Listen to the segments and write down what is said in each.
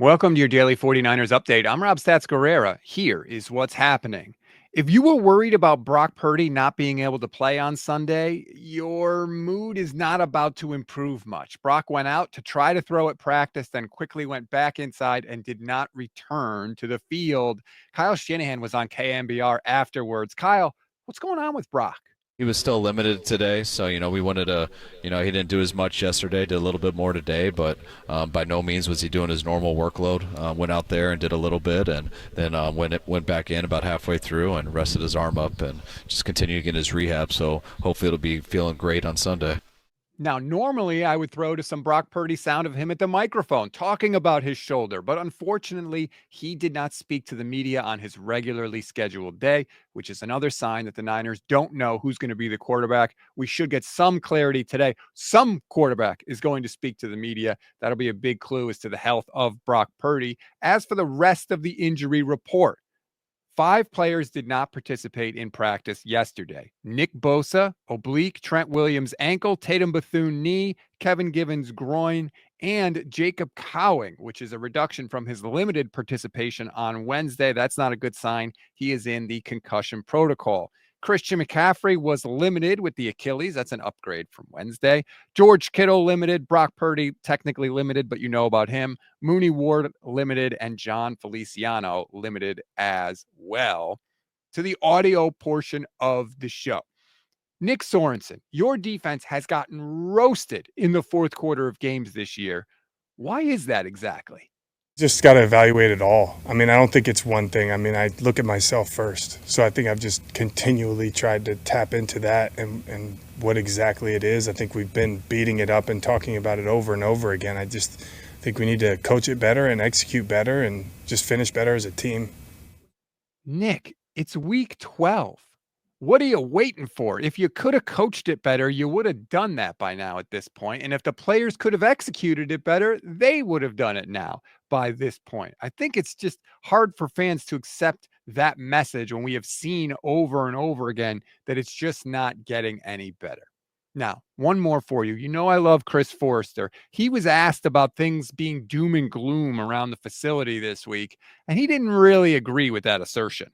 Welcome to your daily 49ers update. I'm Rob Stats Guerrera. Here is what's happening. If you were worried about Brock Purdy not being able to play on Sunday, your mood is not about to improve much. Brock went out to try to throw at practice, then quickly went back inside and did not return to the field. Kyle Shanahan was on KMBR afterwards. Kyle, what's going on with Brock? He was still limited today, so we wanted to. He didn't do as much yesterday, did a little bit more today, but by no means was he doing his normal workload. Went out there and did a little bit, and then went back in about halfway through and rested his arm up and just continued to get his rehab. So hopefully it'll be feeling great on Sunday. Now, normally I would throw to some Brock Purdy sound of him at the microphone talking about his shoulder, but unfortunately, he did not speak to the media on his regularly scheduled day, which is another sign that the Niners don't know who's going to be the quarterback. We should get some clarity today. Some quarterback is going to speak to the media. That'll be a big clue as to the health of Brock Purdy. As for the rest of the injury report, 5 players did not participate in practice yesterday. Nick Bosa, oblique, Trent Williams, ankle, Tatum Bethune, knee, Kevin Givens, groin, and Jacob Cowing, which is a reduction from his limited participation on Wednesday. That's not a good sign. He is in the concussion protocol. Christian McCaffrey was limited with the Achilles. That's an upgrade from Wednesday. George Kittle limited. Brock Purdy technically limited, but you know about him. Mooney Ward limited, and John Feliciano limited as well. To the audio portion of the show. Nick Sorensen, your defense has gotten roasted in the fourth quarter of games this year. Why is that exactly? Just got to evaluate it all. I don't think it's one thing. I look at myself first. So I think I've just continually tried to tap into that and what exactly it is. I think we've been beating it up and talking about it over and over again. I just think we need to coach it better and execute better and just finish better as a team. Nick, it's week 12. What are you waiting for? If you could have coached it better, you would have done that by now at this point. And if the players could have executed it better, they would have done it now by this point. I think it's just hard for fans to accept that message when we have seen over and over again that it's just not getting any better. Now, one more for you. You know I love Chris Foerster. He was asked about things being doom and gloom around the facility this week, and he didn't really agree with that assertion.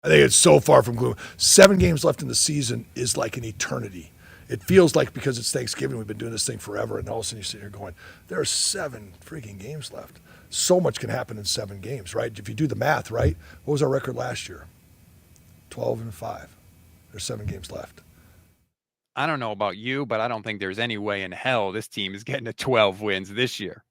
I think it's so far from gloom. 7 games left in the season is like an eternity. It feels like because it's Thanksgiving, we've been doing this thing forever, and all of a sudden you sit here going, there are 7 freaking games left. So much can happen in 7 games, right? If you do the math, right? What was our record last year? 12-5. There's 7 games left. I don't know about you, but I don't think there's any way in hell this team is getting to 12 wins this year.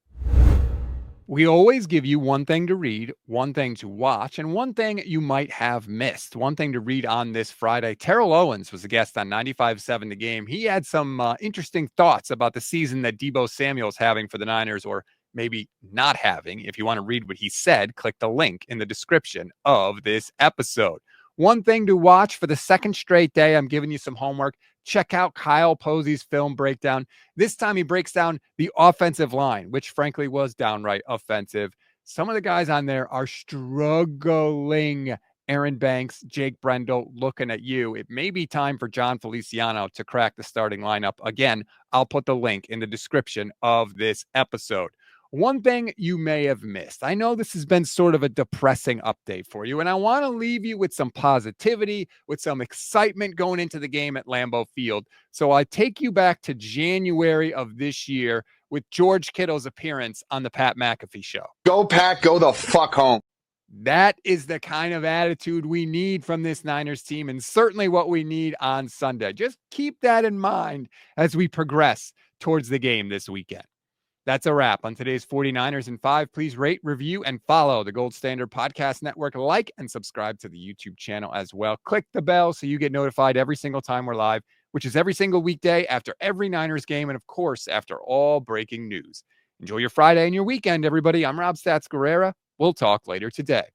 We always give you one thing to read, one thing to watch, and one thing you might have missed. One thing to read on this Friday. Terrell Owens was a guest on 95.7 The Game. He had some interesting thoughts about the season that Deebo Samuel's having for the Niners, or maybe not having. If you want to read what he said, click the link in the description of this episode. One thing to watch for the second straight day. I'm giving you some homework. Check out Kyle Posey's film breakdown. This time he breaks down the offensive line, which frankly was downright offensive. Some of the guys on there are struggling. Aaron Banks, Jake Brendel, looking at you. It may be time for John Feliciano to crack the starting lineup. Again, I'll put the link in the description of this episode. One thing you may have missed. I know this has been sort of a depressing update for you, and I want to leave you with some positivity, with some excitement going into the game at Lambeau Field. So I take you back to January of this year with George Kittle's appearance on the Pat McAfee Show. Go, Pat, go the fuck home. That is the kind of attitude we need from this Niners team, and certainly what we need on Sunday. Just keep that in mind as we progress towards the game this weekend. That's a wrap on today's 49ers in 5. Please rate, review, and follow the Gold Standard Podcast Network. Like and subscribe to the YouTube channel as well. Click the bell so you get notified every single time we're live, which is every single weekday after every Niners game and, of course, after all breaking news. Enjoy your Friday and your weekend, everybody. I'm Rob Stats Guerrera. We'll talk later today.